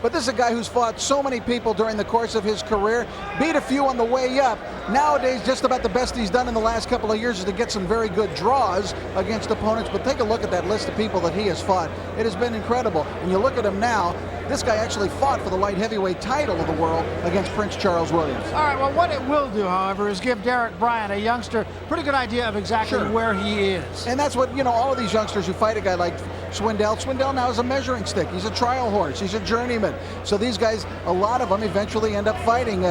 but this is a guy who's fought so many people during the course of his career, beat a few on the way up. Nowadays, just about the best he's done in the last couple of years is to get some very good draws against opponents, but take a look at that list of people that he has fought. It has been incredible, and you look at him now, this guy actually fought for the light heavyweight title of the world against Prince Charles Williams. All right, well, what it will do, however, is give Derek Bryant, a youngster, pretty good idea of exactly where he is. And that's what, you know, all of these youngsters who fight a guy like Swindell. Swindell now is a measuring stick. He's a trial horse. He's a journeyman. So these guys, a lot of them eventually end up fighting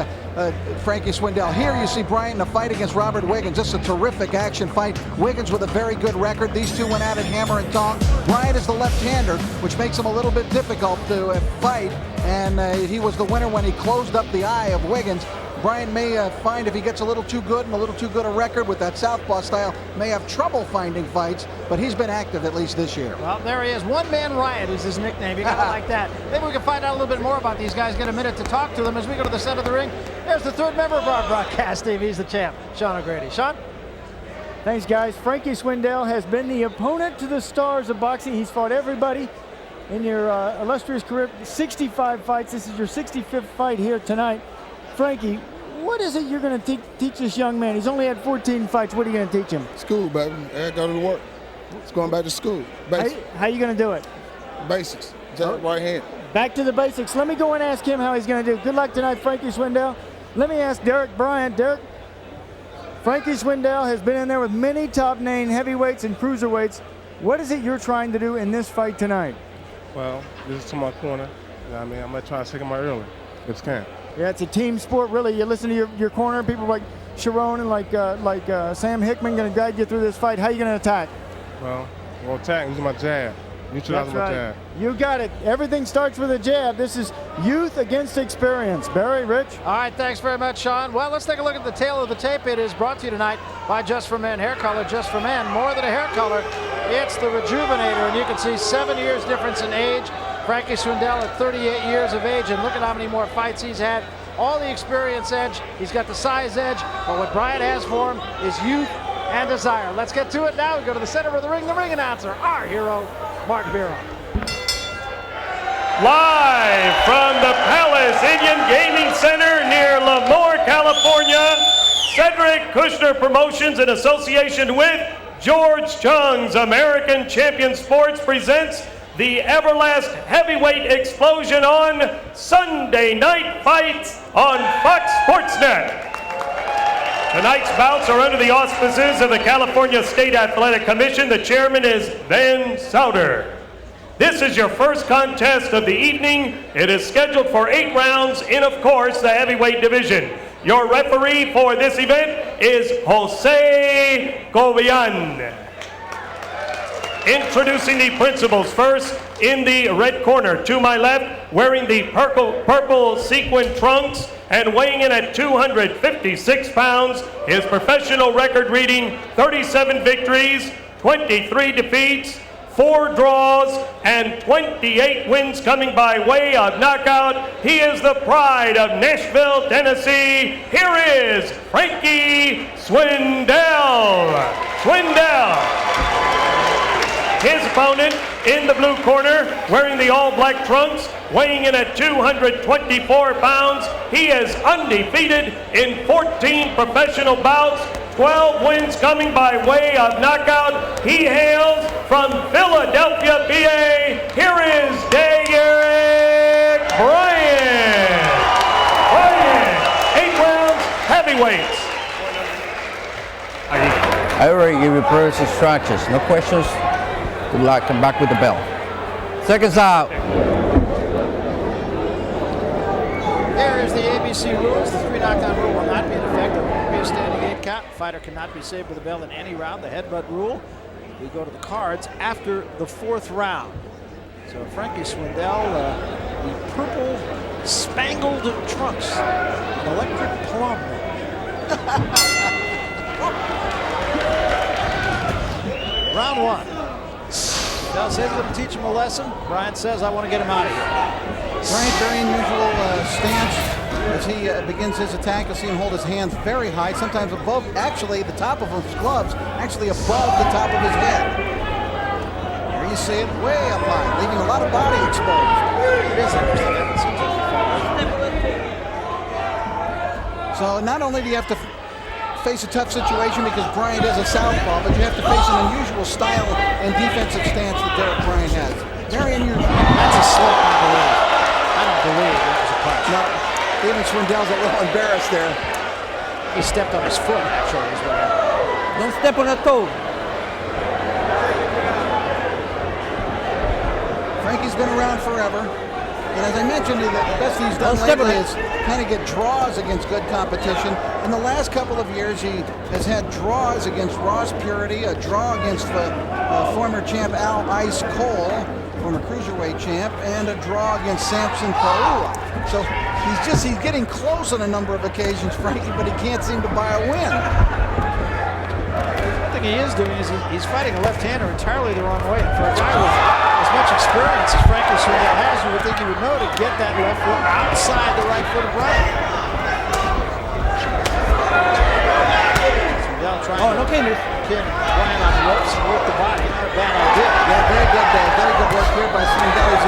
Frankie Swindell. Here you see Bryant in a fight against Robert Wiggins. Just a terrific action fight. Wiggins with a very good record. These two went at it hammer and tong. Bryant is the left-hander, which makes him a little bit difficult to fight. And he was the winner when he closed up the eye of Wiggins. Bryant may find if he gets a little too good and a little too good a record with that southpaw style, may have trouble finding fights, but he's been active at least this year. Well, there he is. One Man Riot is his nickname. You got it like that. Maybe we can find out a little bit more about these guys, get a minute to talk to them as we go to the center of the ring. There's the third member of our broadcast team. He's the champ, Sean O'Grady. Sean? Thanks, guys. Frankie Swindell has been the opponent to the stars of boxing. He's fought everybody in your illustrious career. 65 fights. This is your 65th fight here tonight. Frankie, what is it you're going to teach this young man? He's only had 14 fights. What are you going to teach him? School, baby. I got to work. It's going back to school. Basics. How are you going to do it? Basics. Jab, right hand. Back to the basics. Let me go and ask him how he's going to do. Good luck tonight, Frankie Swindell. Let me ask Derek Bryant. Derek, Frankie Swindell has been in there with many top-name heavyweights and cruiserweights. What is it you're trying to do in this fight tonight? Well, this is to my corner. You know what I mean, I'm going to try to take him out early if I can. Yeah, it's a team sport, really. You listen to your corner, people like Sharon and like Sam Hickman going to guide you through this fight. How are you going to attack? Well, we'll attack using my jab. Neutralize my jab. You got it. Everything starts with a jab. This is youth against experience. Barry, Rich? All right, thanks very much, Sean. Well, let's take a look at the tail of the tape. It is brought to you tonight by Just For Men Hair Color. Just For Men, more than a hair color, it's the Rejuvenator, and you can see 7 years difference in age. Frankie Swindell at 38 years of age, and look at how many more fights he's had. All the experience edge, he's got the size edge, but what Bryant has for him is youth and desire. Let's get to it now. We go to the center of the ring announcer, our hero, Mark Bureau. Live from the Palace Indian Gaming Center near Lemoore, California, Cedric Kushner Promotions in association with George Chung's American Champion Sports presents the Everlast Heavyweight Explosion on Sunday Night Fights on Fox Sports Net. Tonight's bouts are under the auspices of the California State Athletic Commission. The chairman is Ben Souter. This is your first contest of the evening. It is scheduled for 8 rounds in, of course, the heavyweight division. Your referee for this event is Jose Gobian. Introducing the principals first, in the red corner to my left, wearing the purple sequin trunks and weighing in at 256 pounds, his professional record reading 37 victories, 23 defeats, 4 draws, and 28 wins coming by way of knockout. He is the pride of Nashville, Tennessee. Here is Frankie Swindell. His opponent in the blue corner, wearing the all-black trunks, weighing in at 224 pounds. He is undefeated in 14 professional bouts, 12 wins coming by way of knockout. He hails from Philadelphia, PA. Here is Derek Bryant. 8 rounds, heavyweights. I already give you previous instructions. No questions? Good luck. Come back with the bell. Seconds out. There is the ABC rules. The 3 knockdown rule will not be in effect. There will be a standing 8 count. Fighter cannot be saved with a bell in any round. The headbutt rule. We go to the cards after the 4th round. So Frankie Swindell, the purple spangled trunks, an electric plum. Round 1. Swindell says he's going to teach him a lesson. Bryant says, I want to get him out of here. Bryant, very unusual stance as he begins his attack. You'll see him hold his hands very high, sometimes above, actually the top of his gloves, actually above the top of his head. There you see it way up high, leaving a lot of body exposed. It is interesting. I haven't seen So not only do you have to face a tough situation because Bryant is a southpaw, but you have to face an unusual style and defensive stance that Derek Bryant has. Very unusual. That's a slip, I believe. I don't believe it was a punch. No, even Swindell's a little embarrassed there. He stepped on his foot, actually, is what happened. Don't step on a toe. Frankie's been around forever. And as I mentioned, the best he's done lately is kind of get draws against good competition. In the last couple of years, he has had draws against Ross Purity, a draw against former champ Al Ice Cole, former cruiserweight champ, and a draw against Samson Paula. So he's getting close on a number of occasions, Frankie, but he can't seem to buy a win. One thing he is doing is he's fighting a left-hander entirely the wrong way. And for a guy with as much experience as Frankie Swindell has, you would think he would know to get that left foot outside the right foot of Bryant. Swindell trying to pin Bryant on the ropes and work the body. Not a bad idea. Yeah, very good work here by Swindell.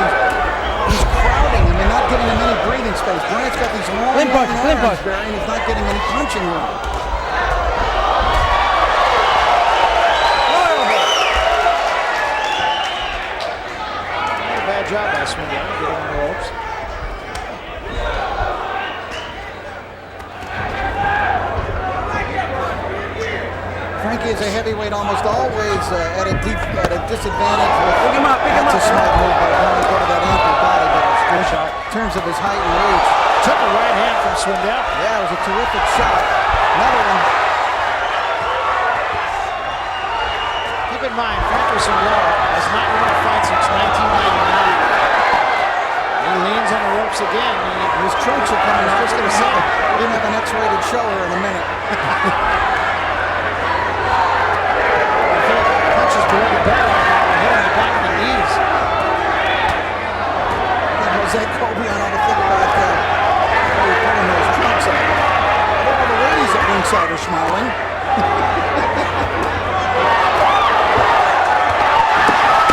He's crowding him and not giving him any breathing space. Bryant's got these long arms, Barry, and he's not getting any punching room. Job by Swindell, getting on the ropes. Frankie is a heavyweight, almost always at a disadvantage. Pick him up. That's a smart move, but I want to go to that ankle body, but in terms of his height and reach. Took a right hand from Swindell. Yeah, it was a terrific shot. Another one. Keep in mind, Frankie Swindell has not won a fight since 1999. He leans on the ropes again. His trunks are coming out. Just going to say, he didn't have an X-rated show here in a minute. Punches below the belt right now. Hit him in the back of the knees. Jose Colby on all the thing about pulling those trunks up. Look at the ladies at ringside are smiling.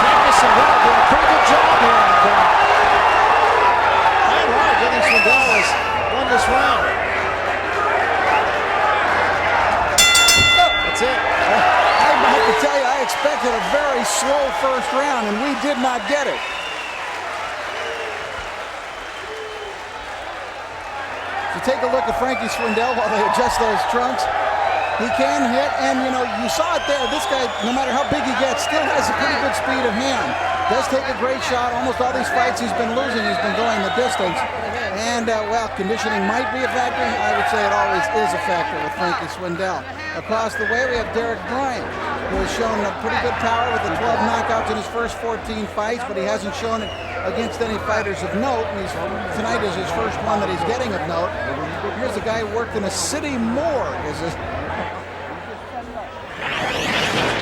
Frankie Swindell doing a pretty good job here on the ground. Swindell has won this round. That's it. I have to tell you, I expected a very slow first round, and we did not get it. So take a look at Frankie Swindell while they adjust those trunks. He can hit, and you saw it there. This guy, no matter how big he gets, still has a pretty good speed of hand. Does take a great shot. Almost all these fights he's been losing, he's been going the distance. And, conditioning might be a factor. I would say it always is a factor with Frankie Swindell. Across the way, we have Derek Bryant, who has shown a pretty good power with the 12 knockouts in his first 14 fights, but he hasn't shown it against any fighters of note. And tonight is his first one that he's getting of note. Here's a guy who worked in a city morgue.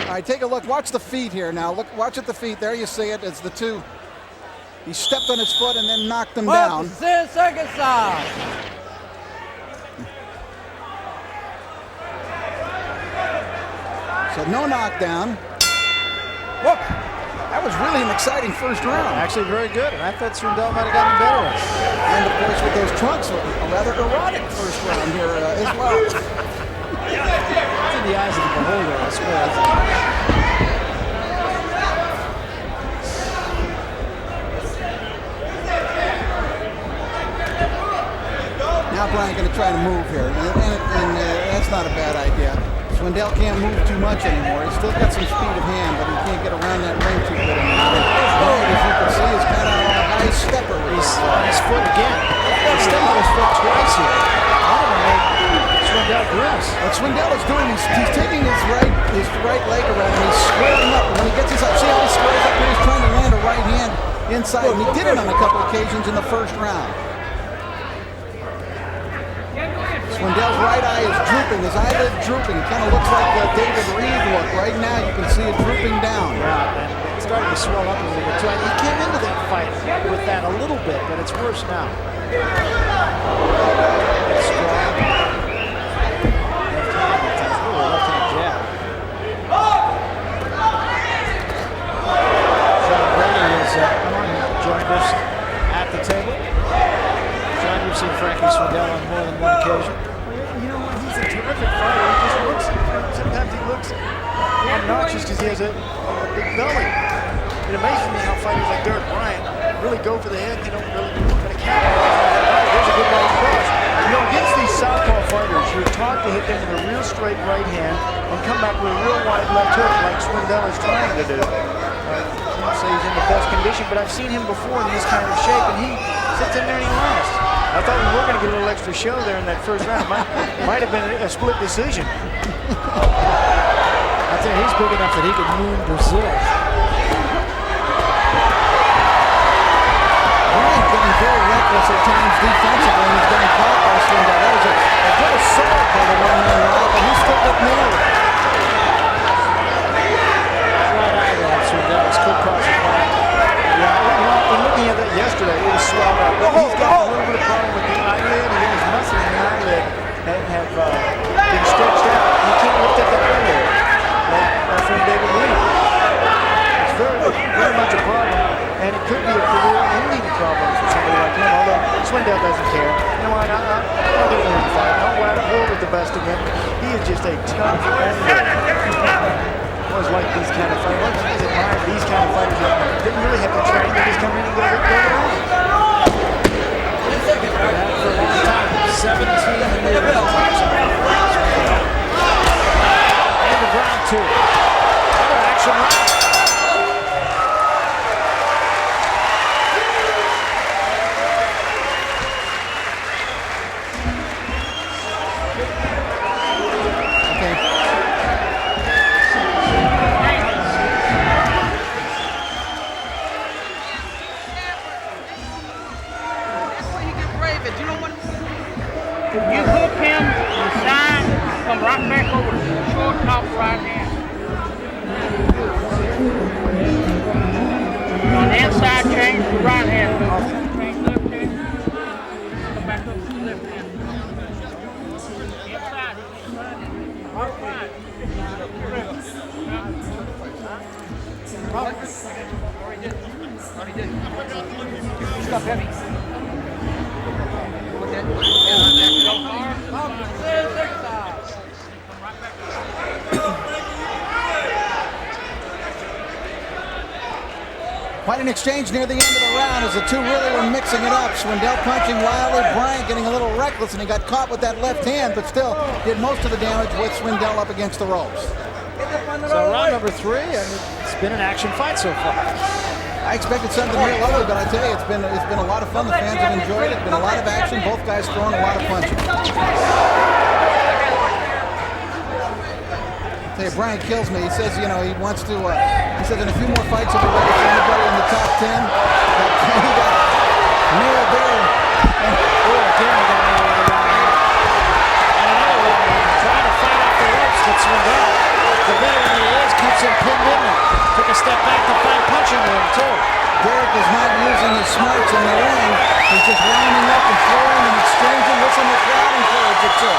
All right, take a look. Watch the feet here now. Watch at the feet. There you see it. It's the two. He stepped on his foot and then knocked him down. 10 seconds out. So no knockdown. Look, that was really an exciting first round. Actually very good, and I thought Swindell might have gotten better. And of course with those trunks, a rather erotic first round here as well. It's in the eyes of the beholder, I suppose. Now Bryant going to try to move here, and that's not a bad idea. Swindell can't move too much anymore. He's still got some speed of hand, but he can't get around that ring too good anymore. Bryant, as you can see, is kind of a high stepper. He's on his foot again. He stepped on his foot twice here. One of them made Swindell grimace. What Swindell is doing, he's taking his right leg around and he's squaring up. And when he gets his up, see how he squares up here? He's trying to land a right hand inside. And he did it on a couple occasions in the first round. Swindell's right eye is drooping, his eyelid drooping. It kind of looks like the David Reed look. Right now you can see it drooping down. Yeah, and it's starting to swell up a little bit too. He came into that fight with that a little bit, but it's worse now. It's strong. Left-hand jab. Sean Brady has joined us at the table. John, you've seen Frankie Swindell on more than one occasion. obnoxious because he has a big belly. It amazes me how fighters like Bryant really go for the head. They don't really try to capitalize. There's a good right cross. You know, against these southpaw fighters, you're taught to hit them with a real straight right hand and come back with a real wide left hook like Swindell is trying to do. I won't say he's in the best condition, but I've seen him before in this kind of shape, and he sits in there and he lasts. I thought we were going to get a little extra show there in that first round. Might have been a split decision. I think he's big enough that he could moon Brazil. Bryant getting very reckless at times defensively, and he's getting caught by Swindell. That was a good assault by the one-man round, but he still got nailed. Right eye there, Swindell. This could cause a fight. Yeah, in looking at that yesterday, it was swelled up. He's got a little bit of problem with the eyelid, and his muscles in the eyelid have been stretched out. He can't lift up that eyelid. Like our friend David Williams. It's very much a problem, and it could be a career-ending problem for somebody like him, although Swindell doesn't care. You know what, I'll get in and fight. I'll war with the best of him. He is just a tough ender. I always like these kind of fighters. I always admire these kind of fighters that didn't really have to train. They just come in and go on. That for a long time. 17 years. End of round 2. Another action round. You hook him, you sign, come right back over to the short top right hand. On the inside, change to right hand. Change left hand. Come back up to the left hand. Inside. All right. Already did. Stop heavy. Quite an exchange near the end of the round as the two really were mixing it up. Swindell punching wildly, Bryant getting a little reckless, and he got caught with that left hand, but still did most of the damage with Swindell up against the ropes. So round number 3, and it's been an action fight so far. I expected something real ugly, but I tell you, it's been a lot of fun. The fans have enjoyed it. Been a lot of action. Both guys throwing a lot of punches. I tell you, Bryant kills me. He says, you know, he wants to. He says, in a few more fights, he'll be ready for anybody in the top 10. He got nailed there. Again, he got nailed around here. And another one, trying to fight off the ropes, but Swindell, the veteran he is, keeps him pinned in there. Took a step back to find punching room, too. Derek is not using his smarts in the ring. He's just winding up and throwing and exchanging. Listen, the crowd encourages it too.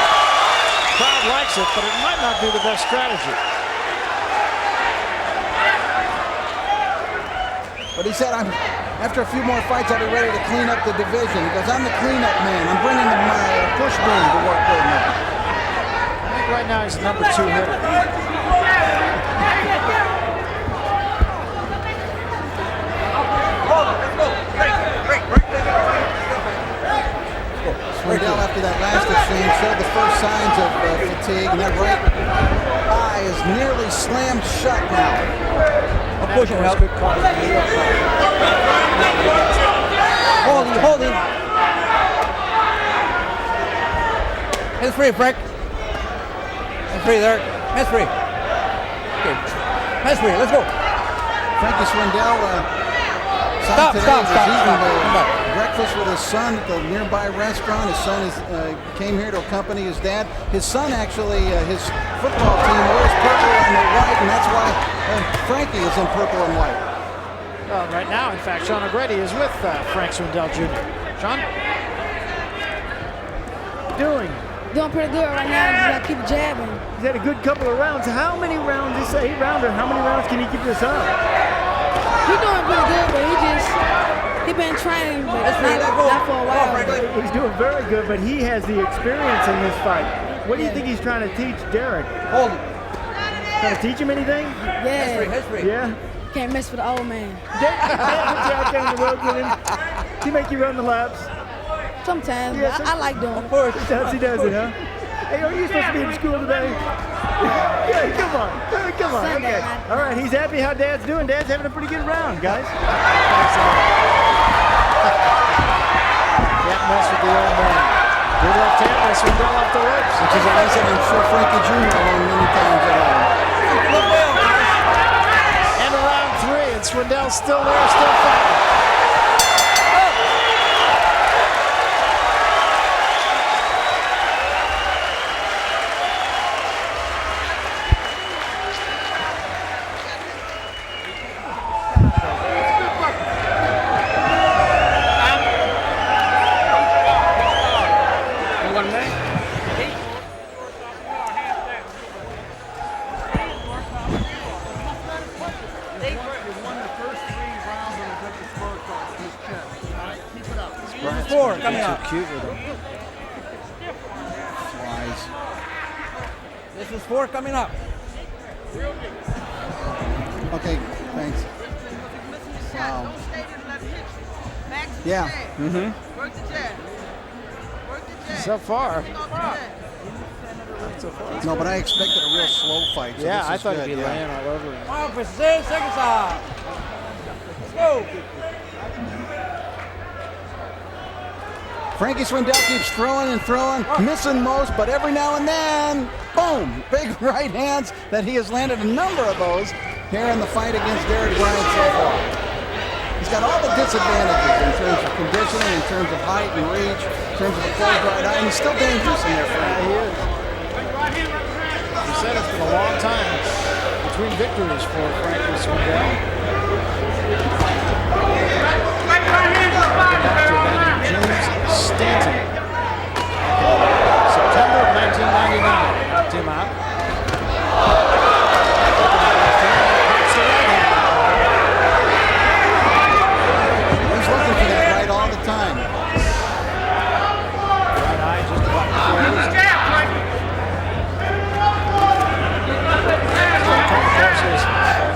Crowd likes it, but it might not be the best strategy. But he said, after a few more fights, I'll be ready to clean up the division. He goes, I'm the cleanup man. I'm bringing my push broom to work with me. I think right now he's the number 2 hitter. Swindell, after that last exchange, showed the first signs of fatigue, and that right eye is nearly slammed shut now. I'll push him out. Hold him. Hands free, Frank. Hands free there. Hands free. Okay. Hands free. Let's go. Frankie Swindell Stop. breakfast with his son at the nearby restaurant. His son came here to accompany his dad. His son actually, his football team wears purple and white, and that's why Frankie is in purple and white. Well, right now, in fact, Sean O'Grady is with Frank Swindell Jr. Sean? Doing pretty good right now. Just gotta keep jabbing. He's had a good couple of rounds. How many rounds? This 8-rounder. How many rounds can he keep this up? He's doing pretty good, but he been training, but it's not for a while. He's doing very good, but he has the experience in this fight. What do you think he's trying to teach Derek? Hold it. Trying to teach him anything? Yeah. History. Yeah. Can't mess with the old man. Dad puts you out there on the road with him. He make you run the laps. Sometimes, Yeah, but I like doing it. Of course. He does it, huh? Hey, are you supposed to be in school today? Yeah, come on. Come on. Sunday Okay. night. All right, he's happy how Dad's doing. Dad's having a pretty good round, guys. Can't mess with the old man. Good left hand by Swindell off the ropes. Which is a lesson I'm sure Frankie Jr. learned many times at home. And round 3, and Swindell's still there, still fighting. Four coming up. Cute with him. Flies. This is 4 coming up. Okay, thanks. Wow. Yeah. Mm-hmm. So far. No, but I expected a real slow fight. So Yeah, this I is thought good, he'd be yeah. laying all over him. Come on, for 6 seconds off. Let's go. Frankie Swindell keeps throwing and throwing, missing most, but every now and then, boom, big right hands that he has landed a number of those here in the fight against Derek Bryant so far. He's got all the disadvantages in terms of conditioning, in terms of height and reach, in terms of a closed right eye, and he's still dangerous in there, Frankie. He is. He said it's been a long time between victories for Frankie Swindell. James Stanton. September of 1999. Knocked him out. He's looking for that right all the time. Right eye just about closed. Of course, is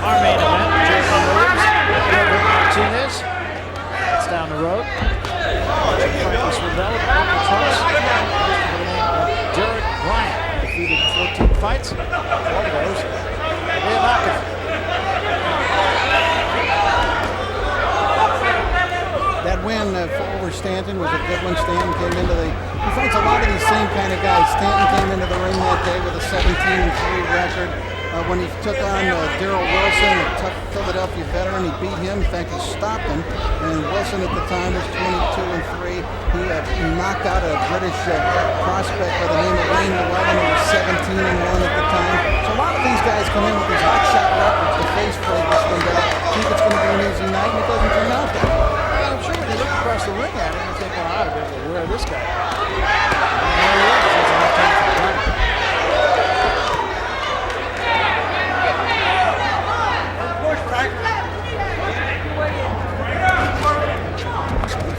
our main event. Jason Williams, Gilbert Martinez. That's down the road. Frankie Swindell with the trunks. Derek Bryant defeated 14 fights. 12 of those via knockout. That win over Stanton was a good one. Stanton came into he fights a lot of these same kind of guys. Stanton came into the ring that day with a 17-3 record. When he took on Darrell Wilson, a tough Philadelphia veteran, he beat him. In fact, he stopped him. And Wilson at the time was 22-3. He knocked out a British prospect by the name of Wayne Llewellyn, who was 17-1 at the time. So a lot of these guys come in with these hot shot records to face Frankie Swindell. Think it's going to be an easy night, and it doesn't turn out that way. I'm sure when you look across the ring at him, you think, well, I ought to be able to wear this guy. And there he is. He's enough time for Bryant.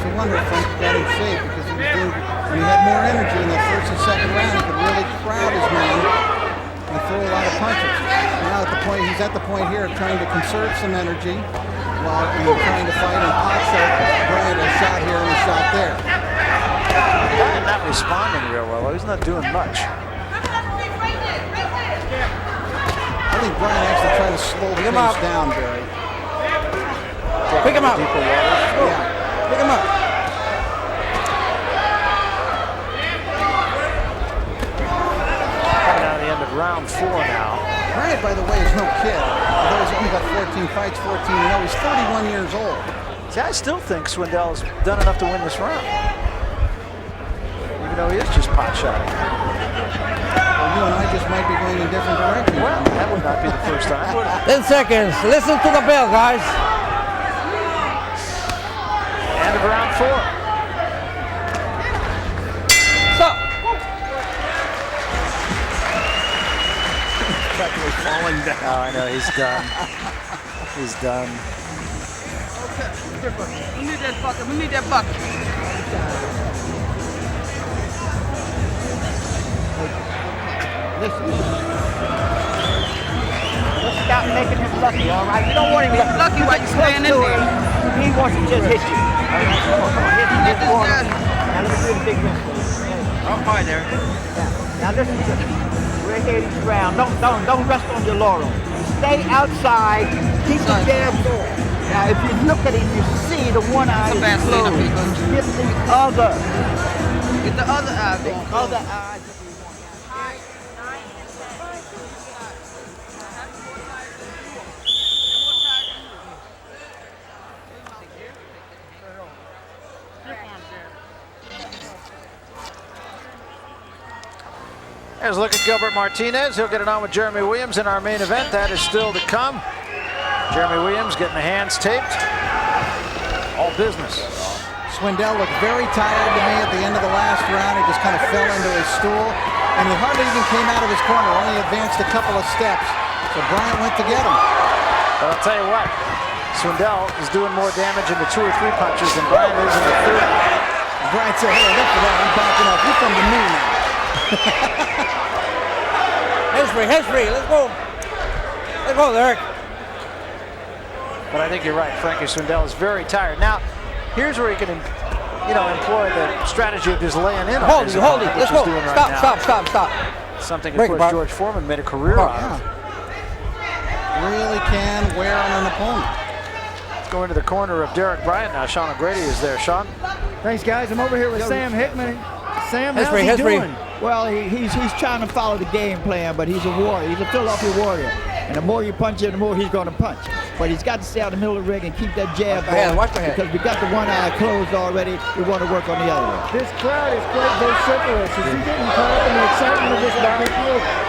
I wonder if Frankie got in shape because when he had more energy in that first and second round, he could really crowd his man and throw a lot of punches. Now he's at the point here of trying to conserve some energy while trying to fight and pot shot Bryant a shot here and a shot there. Bryant not responding real well. He's not doing much. I think Bryant has to try to slow the pace down, Barry. Pick him up. Yeah. Pick him up. Coming out of the end of round 4 now. Bryant, by the way, is no kid. Although he's only got 14 fights, 14-0. He's 31 years old. See, I still think Swindell's done enough to win this round. Even though he is just pot shotting. Well, you and I just might be going in different directions. Well, that would not be the first time. 10 seconds. Listen to the bell, guys. End of round 4. Stop. Practically falling down. Oh, I know, he's done. He's done. We need that bucket. We need that bucket. stop making him lucky, all right? You don't want him lucky while you're standing in there. He wants to just hit you. All right, come on, hit the corner. Now let me do the big win for you. All right, there. Now listen to me. We're here each round. Don't rest on your laurels. Stay outside. Keep the jab going. Now, if you look at him, you see the one eye is closed. Get the other. Get the other eye. The other eye. Here's a look at Gilbert Martinez. He'll get it on with Jeremy Williams in our main event. That is still to come. Jeremy Williams getting the hands taped. All business. Swindell looked very tired to me at the end of the last round. He just kind of fell into his stool, and he hardly even came out of his corner, only advanced a couple of steps. So Bryant went to get him. But I'll tell you what, Swindell is doing more damage in the 2 or 3 punches than Bryant is in the 3. Bryant said, hey, enough of that. I'm backing up. You're from the knee now. History, let's go. Let's go, Eric. But I think you're right. Frankie Swindell is very tired. Now, here's where he can, employ the strategy of just laying in on his Hold it. Let's go. Stop. Something, of course, George Foreman made a career out of. Really can wear on an opponent. Let's go into the corner of Derek Bryant now. Sean O'Grady is there. Sean? Thanks, guys. I'm over here with Sam Hickman. Sam, how's he doing? Well, he's trying to follow the game plan, but he's a warrior. He's a Philadelphia warrior. And the more you punch him, the more he's going to punch. But he's got to stay out in the middle of the ring and keep that jab going. Because we got the one eye closed already. We want to work on the other one. This crowd is quite vociferous. Is he getting caught up in the excitement of this battle?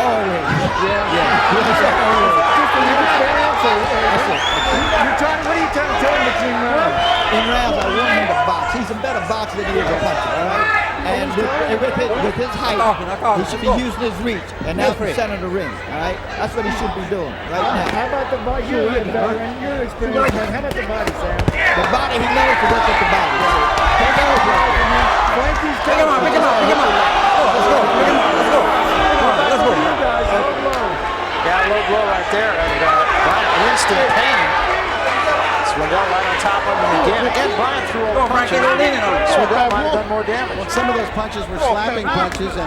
Always. Yeah. Just a new experience. What are you trying to tell him between rounds? In rounds, I want him to box. He's a better boxer than he is a puncher. All right? And with his height, he should be using his reach. And that's the center of the ring. All right? That's what he should be doing right now. How about the body? You're a veteran. You're experienced. How about the body, Sam? The body, he knows to work with the body. Frankie's Pick him up. Let's go. Yeah, low blow right there. And Bryant instant pain. Swindell right on top of him again. Again, Bryant threw all the punches. Swindell might have done more damage. Well, some of those punches were slapping punches, and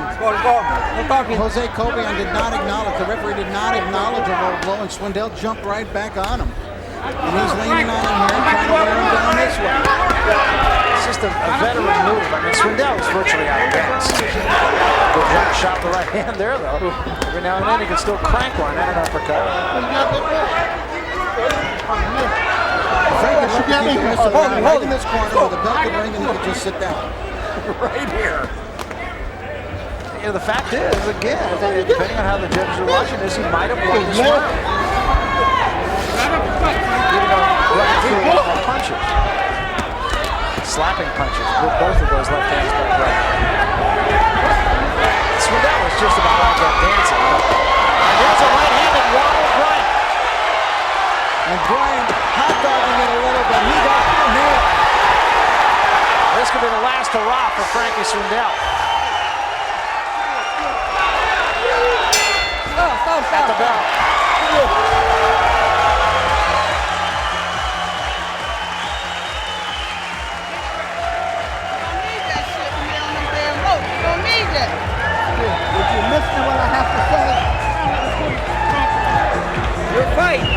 Jose Cobian did not acknowledge, the referee did not acknowledge a low blow, and Swindell jumped right back on him. And he's leaning on him here and trying to wear him down this way. It's just a veteran move. I mean, Swindell is virtually out of gas. Good right shot with the right hand there, though. Every now and then he can still crank one and an uppercut. Frankie should keep the rest of the round right in this corner with a belt and ring, and he could just sit down. Right here. The fact is, again, depending on how the judges are watching this, he might have won this round. Even though punches. Slapping punches with both of those left hands by Bryant. Swindell was just about like that dancing. And there's a right-handed wobble Bryant. And Bryant hot-dogging it a little, but he got nailed. This could be the last hurrah for Frankie Swindell. Stop. At the bell. If you're listening to what I have to say, you're fighting.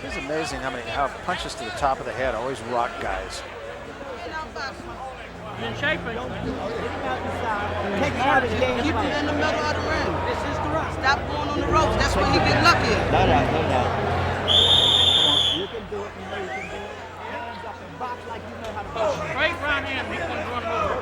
It's amazing how punches to the top of the head always rock guys. In shape, Take out his game. Keep him in the middle of the ring. Stop going on the ropes. That's when you get lucky. No doubt. You can do it. You know you can do it. Hands up and box like you know how to box. straight right in. He's going to run over.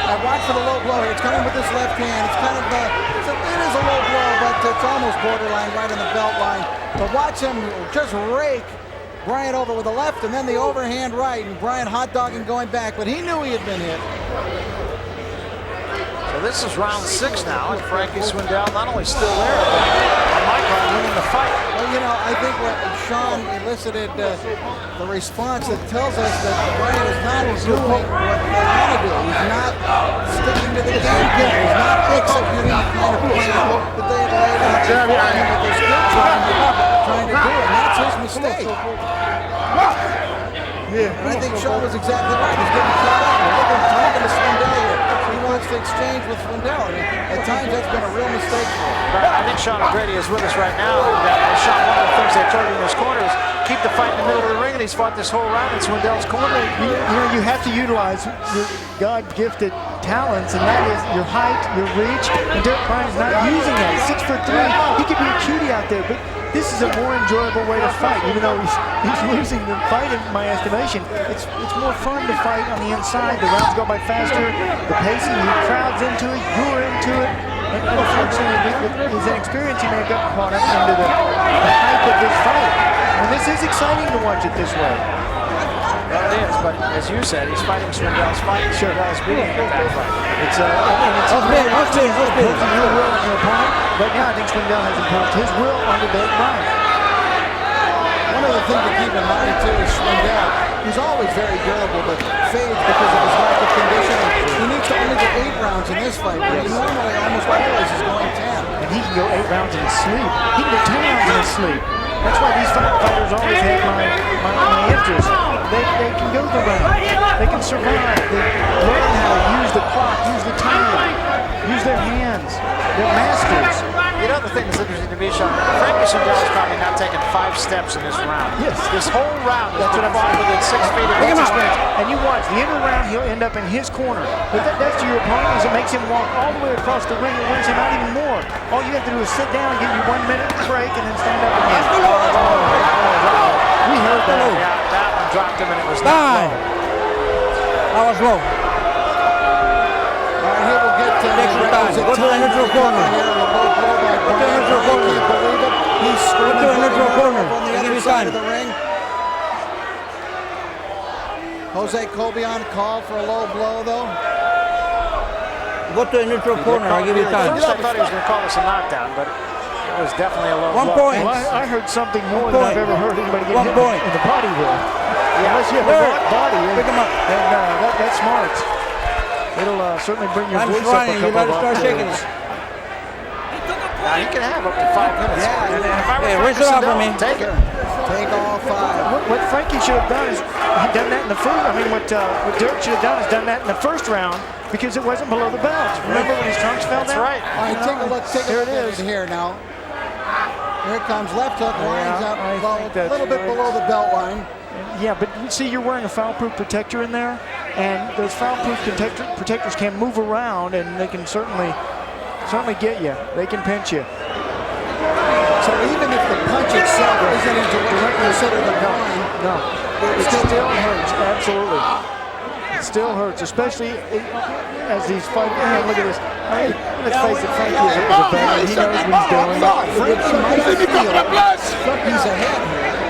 Now watch for the low blow here. It's coming with this left hand. It's kind of it is a low blow, but it's almost borderline right on the belt line. But watch him just rake Bryant over with the left, and then the overhand right, and Bryant hot-dogging going back, but he knew he had been hit. So this is round 6 now, and Frankie Swindell not only still there, but on my part winning the fight. Well, you know, I think what Sean elicited the response that tells us that Bryant is not doing what they want to do. He's not sticking to the game plan. He's not executing the kind of plan that they had laid out for him, but they're still trying to do it, and that's his mistake. And I think Sean was exactly right. He's getting caught up. Look at him talking to Swindell here. He wants to exchange with Swindell. I mean, at times that's been a real mistake for him. But I think Sean O'Grady is with us right now. And Sean, one of the things they told you in his corner is keep the fight in the middle of the ring, and he's fought this whole round in Swindell's corner. You know, you have to utilize your God-gifted talents, and that is your height, your reach, and Derek Bryant is not using that. 6'3", he could be a cutie out there, but this is a more enjoyable way to fight. Even though he's losing the fight, in my estimation, it's more fun to fight on the inside. The rounds go by faster, the pacing, the crowd's into it, you're into it. And unfortunately, with his inexperience, he may have gotten caught up into the hype of this fight. And this is exciting to watch it this way. Well, it is, but as you said, he's fighting Swindell's fight. Swindell's beating him at that fight. It's imposing your will on your opponent. Right now, I think Swindell has imposed his will on the Derek Bryant. One other thing to keep in mind, too, is Swindell. He's always very durable, but fades because of his lack of conditioning. He needs to only get 8 rounds in this fight, but he normally almost always is going 10. And he can go 8 rounds in his sleep. He can go 10 rounds in his sleep. That's why these fighters always have my interest. They can go the round. They can survive. They learn how to use the clock, use the time, use their hands. They're masters. You know, the thing that's interesting to me, Sean, Frankie Swindell is probably not taking 5 steps in this round. Yes. This whole round has been fought within 6 feet of his experience. And you watch, the end of the round, he'll end up in his corner. But that's to your opponent, is it makes him walk all the way across the ring and wears him out even more. All you have to do is sit down, give you 1 minute break, and then stand up again. We heard that. Yeah, that one dropped him, and it was not low. That was low. All right, here we'll get to Go to the neutral corner. Go to the neutral corner. He's Go to the neutral corner. on the other side of the ring. Jose Colbion called for a low blow, though. Go to the neutral corner. I'll give you time. First, I thought he was going to call this a knockdown, but it was definitely a low 1 blow. point. Well, I heard something more than I've ever heard anybody get 1 hit point. in the body with. Unless you have a rock body, Pick him up. and that's smart. It'll certainly bring your voice up a You couple better of start shaking octaves. it. Now, he can have up to 5 minutes. Yeah, And if I were Hey, Frankie rinse it off for Swindell, me. take it. Take all 5. What Frankie should have done is done that in the first. I mean, what Derek should have done is done that in the first round because it wasn't below the belt. Remember when his trunks fell That's down? right. All right, take a look. Take a Here look it at is. it here now. Here it comes. Left hook lines up I low, think a that's little bit right. below the belt line. Yeah, but you see, you're wearing a foul-proof protector in there, and those foul-proof protectors can move around, and they can certainly get you. They can pinch you. So even if the punch itself isn't into what you consider the line, No, it still hurts. Absolutely, it still hurts, especially as these fighters. Look at this. I mean, let's face it, Frankie is a veteran. He knows what he's doing. Frankie might feel he's ahead here.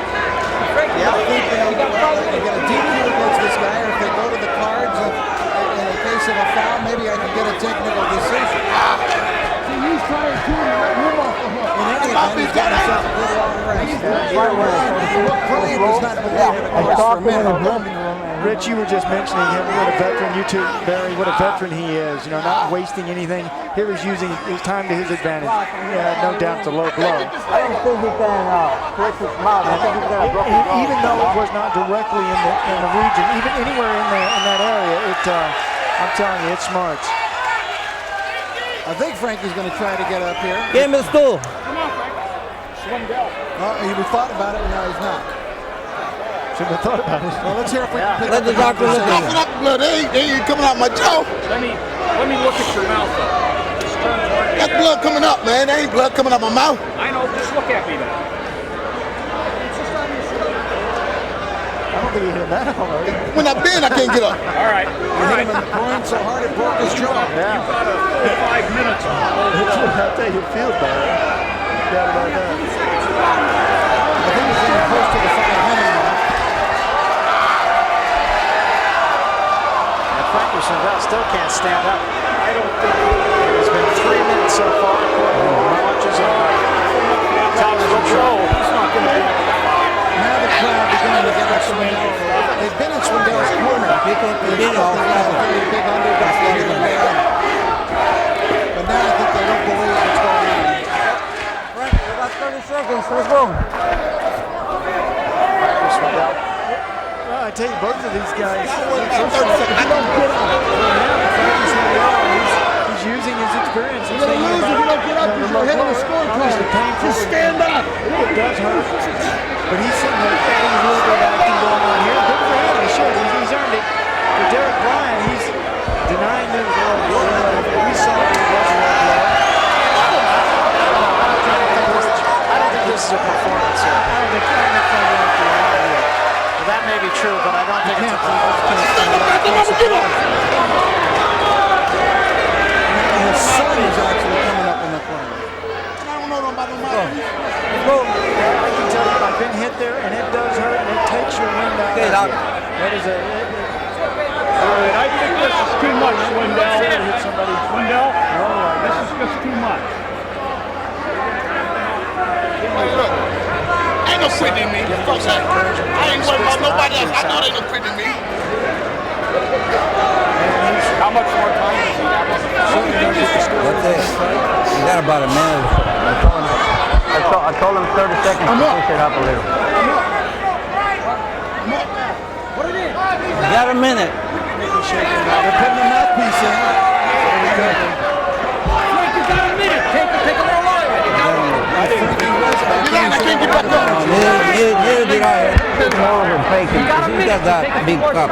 Yeah, I think they get a DQ against this guy, or if they go to the cards in a case of a foul, maybe I can get a technical decision. So he's trying to move off the hook. In any event, he's got himself a good long rest. Bryant does not believe it, of course, for a minute. Rich, you were just mentioning him. What a veteran, you too, Barry. What a veteran he is. You know, not wasting anything. Here he's using his time to his advantage. Yeah, no doubt, it's a low blow. I don't think he can twist his mouth. I think he's going to broke his jaw. Even though it was not directly in the region, even anywhere in that area, I'm telling you, it's smart. I think Frankie's going to try to get up here. Get him in the stool. He thought about it, but no, he's not. Shouldn't have thought about it. Well, let's hear if we can pick Let up the doctor look at Coughing up blood. They ain't coming out my jaw. Let me look at your mouth though. That blood coming up, man. There ain't blood coming out my mouth. I know, just look at me then. I don't think he hit that already. When I bend, I can't get up. All right. You hit him in the groin so hard it broke his jaw. You've got a 5 minutes on I'll tell you, it feels bad. Yeah, about that. I think he's getting close to the 500 mark. Still can't stand up. I don't think it's been 3 minutes so far. Watches on top of the show. He's not going to be able to fight. Now the crowd beginning to get on Swindell. They've been in Swindell's corner. They thought they had a very big underdog in the man. But now I think they don't believe what's going on. Frankie, we got 30 seconds. Let's go. Well, I tell you, both of these guys. He's using his experience. He's thinking about, if you don't get up, you're hitting the scorecard. Just stand up. It does hurt. But he's sitting there getting a little bit of action going on here. Good for him. He should. He's earned it. For Derek Bryant, he's denying them the low blow. We saw it was a low blow. I don't think this is a performance here. I don't think Well, that may be true, but I don't think it's a His son is actually coming up in the corner. I can tell you, I've been hit there, and it does hurt, and it takes your wind out. Okay, Doc. That is a. All right, I think this is too much, Swindell. Swindell, this is just too much. Ain't no quitting me. Fuck that. I ain't worried about nobody else. I know they no quitting me. How much more time does he have? That's it. You got about a minute or so. I told him 30 seconds to push it up a little. You got a minute. They're putting the mouthpiece in. You got a minute. Take a little longer. Neither did I. It's more of a faking because he's got that big cup.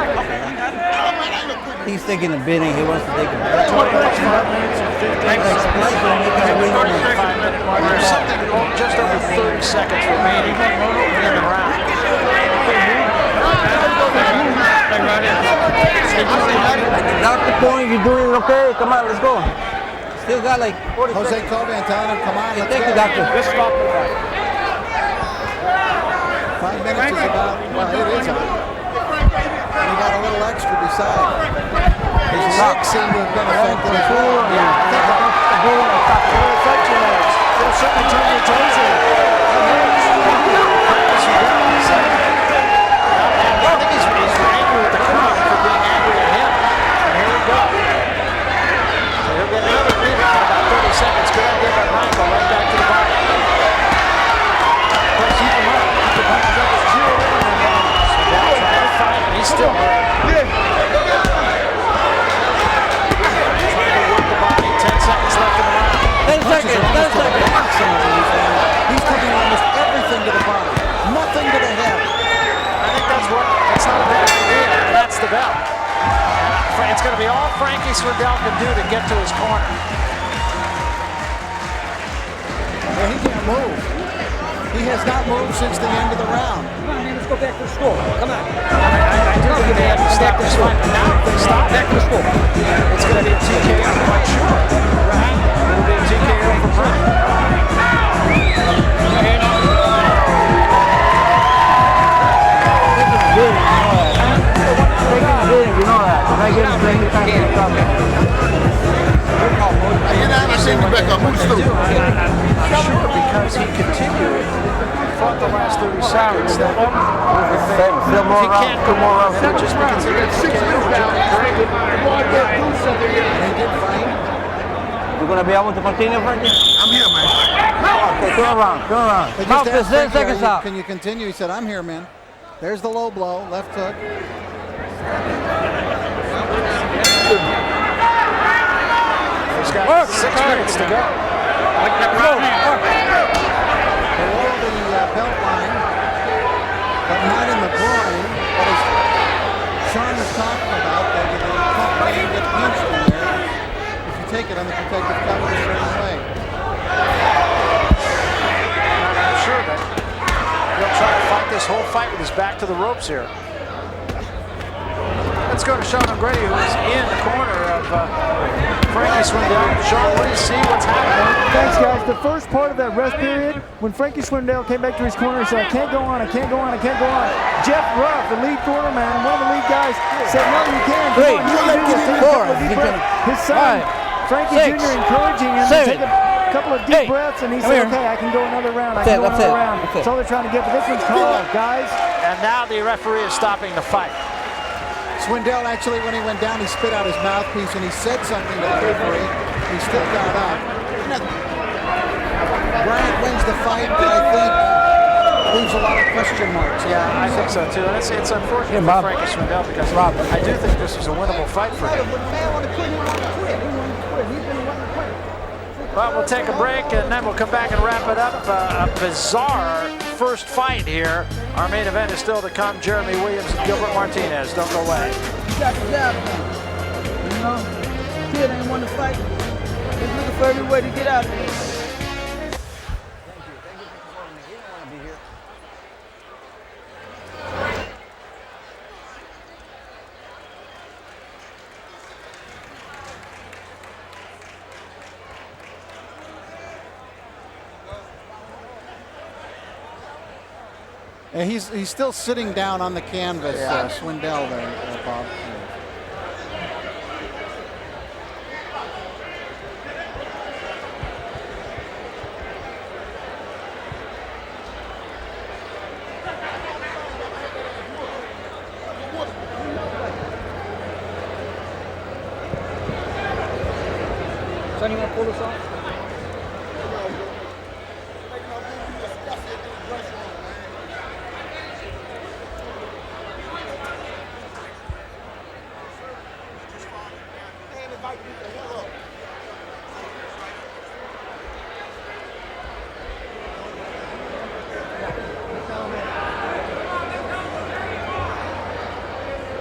He's taking a bidding. He wants to take a bidding. Just over 30 seconds remaining in the round. Dr. Point, you're doing it okay. Come on, let's go. Still got like 40 Jose seconds. Coban telling him, come on, let's Thank go. you, doctor. Just stop the fight. 5 minutes is about, well, it is about. And he got a little extra beside. His legs seem to have been affected as well. It'll affect your legs. It'll certainly turn your toes in. I think he's angry with the crowd for being angry at him. And here we go. So he'll get another rebound in about 30 seconds. Good idea by Bryant. Go right back to the body. Keep him up. Keep the punches up as 0 So now trying to fight, and he's still hurt. Trying to work the body. 10 seconds left in the round. 10 seconds. 10 seconds. He's taking almost everything to the body, nothing to the head. I think that's not a bad idea. That's the belt. It's going to be all Frankie Swindell can do to get to his corner. Well, he can't move. He has not moved since the end of the round. Come on, man, let's go back to the school. Come on. I do think they have to stop this fight. Now if they stop, Back to the school. it's going to be a TKO, I'm quite sure. Right? It'll be a TKO for Bryant. You know that. If I get him to stop it. Get down and send me back up. Who's through? I'm sure because he continued, fought the last 30 seconds. That Still more he rounds. can't 2 more rounds. It'll just be considered a TKO for Johnny Frankie. You're going to be able to continue, Frankie? I'm here, man. Okay, turn around. Turn around. They Mouth just this, asked 10 seconds Frankie, out. can you continue? He said, I'm here, man. There's the low blow, left hook. He's got 6 minutes to go. Below the belt line, but not in the groin. But as Sean was talking about, that the cut right and get pinched in there. If you take it on the protective cover a certain way. I'm sure that he'll try to fight this whole fight with his back to the ropes here. Let's go to Sean O'Grady, who's in the corner of Frankie Swindell. Sean, what do you see? What's happening? Thanks, guys. the first part of that rest period, when Frankie Swindell came back to his corner and said, I can't go on, I can't go on, I can't go on. Jeff Ruff, the lead corner man, one of the lead guys, said, no, you can. Come on, you can do this. Take a couple of deep breaths. His son, Frankie Jr., encouraging him to take a couple of deep breaths, and he said, okay, I can go another round, I can go another round. That's all they're trying to get, but this one's called, guys. And now the referee is stopping the fight. Swindell actually, when he went down, he spit out his mouthpiece and he said something to the referee. He still got up. Bryant wins the fight, but I think leaves a lot of question marks. Yeah, I think so too. And it's unfortunate for Frankie Swindell because I do think this was a winnable fight for him. Well, we'll take a break and then we'll come back and wrap it up. A bizarre first fight here. Our main event is still to come. Jeremy Williams and Gilbert Martinez. Don't go away. You got the job done. You know, kid ain't won the fight. He's looking for every way to get out of here. And he's still sitting down on the canvas, Swindell there, Bob. Son, you want to pull this off?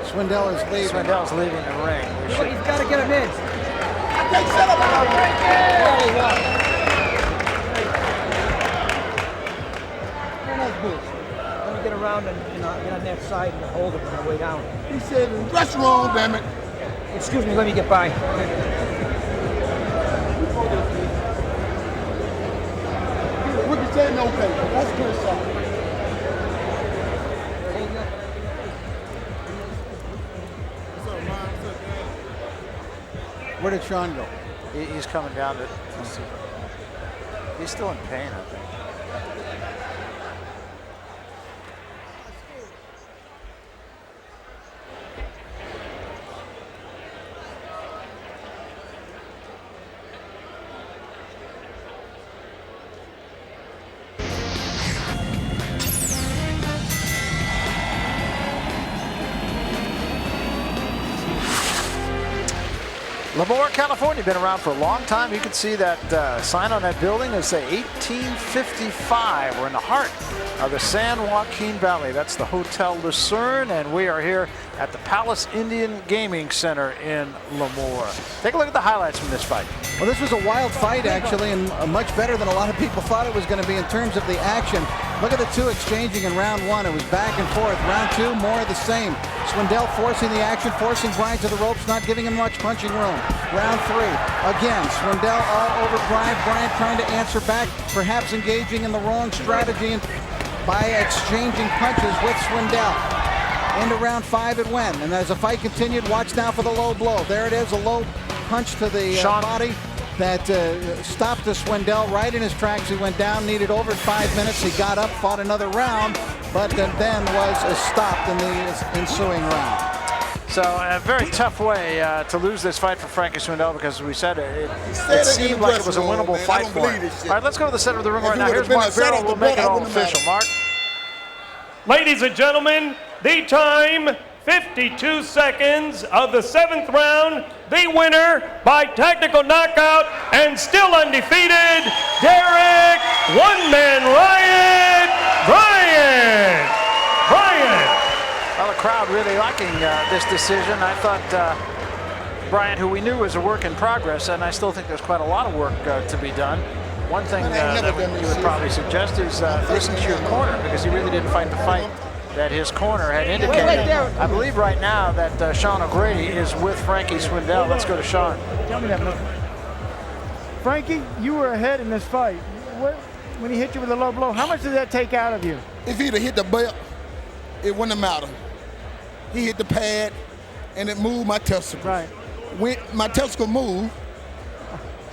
Swindell is leaving. Swindell's leaving the ring. He's got to get him in. Let me get around and get on that side and hold him on the way down. He said, "That's wrong, damn it." Excuse me, let me get by. We can say no pay. That's good stuff. Where did Sean go? He's coming down to see. He's still in pain, I think. Lemoore, California, been around for a long time. You can see that sign on that building is say 1855. We're in the heart of the San Joaquin Valley. That's the Hotel Lucerne, and we are here at the Palace Indian Gaming Center in Lemoore. Take a look at the highlights from this fight. Well, this was a wild fight, actually, and much better than a lot of people thought it was going to be in terms of the action. Look at the two exchanging in round one. It was back and forth. Round two, more of the same. Swindell forcing the action, forcing Bryant to the ropes, not giving him much punching room. Round three, again, Swindell all over Bryant. Bryant trying to answer back, perhaps engaging in the wrong strategy by exchanging punches with Swindell. Into round five it went, and as the fight continued, watch now for the low blow. There it is, a low punch to the body that stopped the Swindell right in his tracks. He went down, needed over 5 minutes. He got up, fought another round, but then was stopped in the ensuing round. So a very tough way to lose this fight for Frankie Swindell, because we said it seemed like it was a winnable fight for him. All right, let's go to the center of the ring right now. Here's Mark Farrell. We'll make it all official. Mark. Ladies and gentlemen, the time, 52 seconds of the 7th round. The winner by technical knockout and still undefeated, Derek One-Man Riot Bryant. Well, the crowd really liking this decision. I thought Bryant, who we knew was a work in progress, and I still think there's quite a lot of work to be done. One thing that you would probably suggest is listen to your corner, because he really didn't fight the fight that his corner had indicated. I believe right now that Sean O'Grady is with Frankie Swindell. Let's go to Sean. Tell me that, look. Frankie, you were ahead in this fight. When he hit you with a low blow, how much did that take out of you? If he'd have hit the belt, it wouldn't have mattered. He hit the pad, and it moved my testicle. Right. When my testicle moved,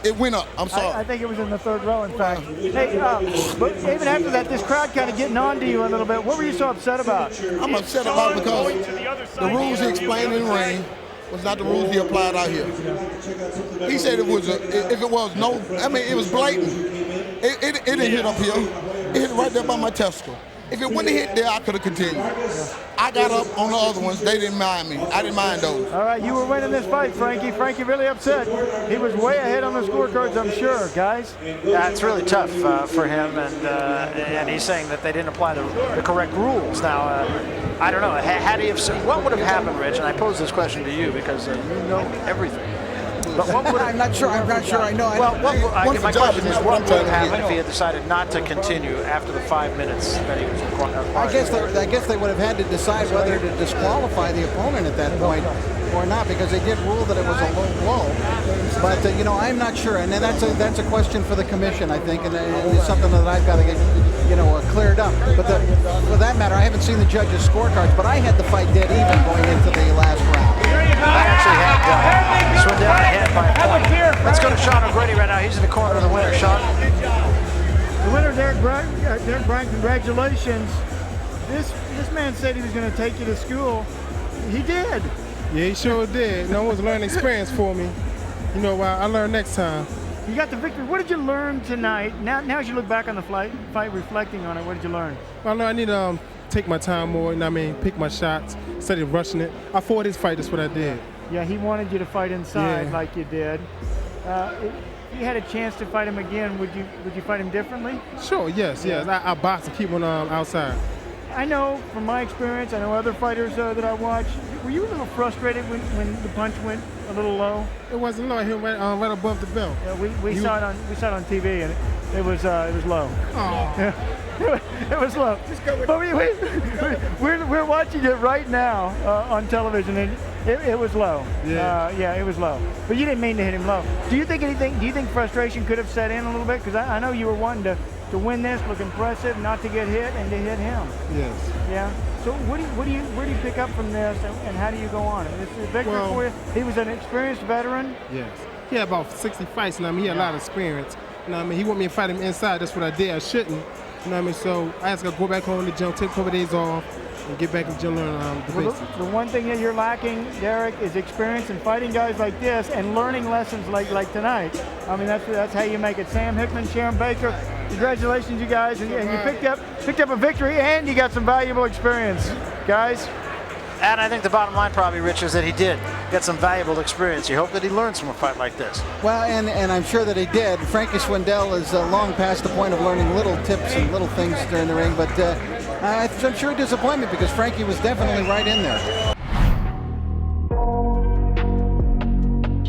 it went up. I'm sorry. I think it was in the third row, in fact. Hey, but even after that, this crowd kind of getting on to you a little bit. What were you so upset about? I'm upset about it because the rules he explained in the ring was not the rules he applied out here. He said it was if it was no, I mean, it was blatant. It didn't hit up here. It hit right there by my testicle. If it wouldn't have hit there, I could have continued. I got up on the other ones. They didn't mind me. I didn't mind those. All right, you were winning this fight, Frankie. Frankie really upset. He was way ahead on the scorecards, I'm sure, guys. Yeah, it's really tough for him, and he's saying that they didn't apply the correct rules. Now, I don't know. Had he have, what would have happened, Rich? And I pose this question to you because you know everything. But what would I'm not sure I know. Well, my question is, what would have happened if he had decided not to continue after the 5 minutes that he was required? I guess they would have had to decide whether to disqualify the opponent at that point or not, because they did rule that it was a low blow. But you know, I'm not sure, and that's a question for the commission, I think, and it's something that I've got to get cleared up. But for that matter, I haven't seen the judges' scorecards, but I had the fight dead even going into the last round. I actually had Swindell ahead by a point. Let's go to Sean O'Grady right now. He's in the corner of the winner. Sean. The winner, Derek Bryant, congratulations. This man said he was going to take you to school. He did. Yeah, he sure did. You know, it was a learning experience for me. You know, I learned next time. You got the victory. What did you learn tonight? Now as you look back on the fight, reflecting on it, what did you learn? Well, I need to take my time more, you know what I mean, pick my shots instead of rushing it. I fought his fight, that's what I did. Yeah, he wanted you to fight inside like you did. If you had a chance to fight him again, would you fight him differently? Sure, yes. I box and keep him outside. I know from my experience, I know other fighters that I watch, were you a little frustrated when the punch went a little low? It wasn't low, he went right above the belt. Yeah, we saw it on TV, and it was low. Oh. It was low. But we're watching it right now on television, and it was low. Yeah, it was low. But you didn't mean to hit him low. Do you think frustration could have set in a little bit? Because I know you were wanting to win this, look impressive, not to get hit, and to hit him. Yes. Yeah. So where do you pick up from this, and how do you go on? This is a victory for you. He was an experienced veteran. Yes. He had about 60 fights, and he had a lot of experience. You know what I mean? He wanted me to fight him inside. That's what I did. I shouldn't. You know what I mean? So I just got to go back home to the gym, take a couple of days off, and get back in the gym and learn the basics. The one thing that you're lacking, Derek, is experience in fighting guys like this and learning lessons like tonight. I mean, that's how you make it. Sam Hickman, Sharon Baker, congratulations, you guys, and you picked up a victory, and you got some valuable experience, guys. And I think the bottom line probably, Rich, is that he did get some valuable experience. You hope that he learns from a fight like this. Well, and I'm sure that he did. Frankie Swindell is long past the point of learning little tips and little things during the ring, but I'm sure disappointment because Frankie was definitely right in there.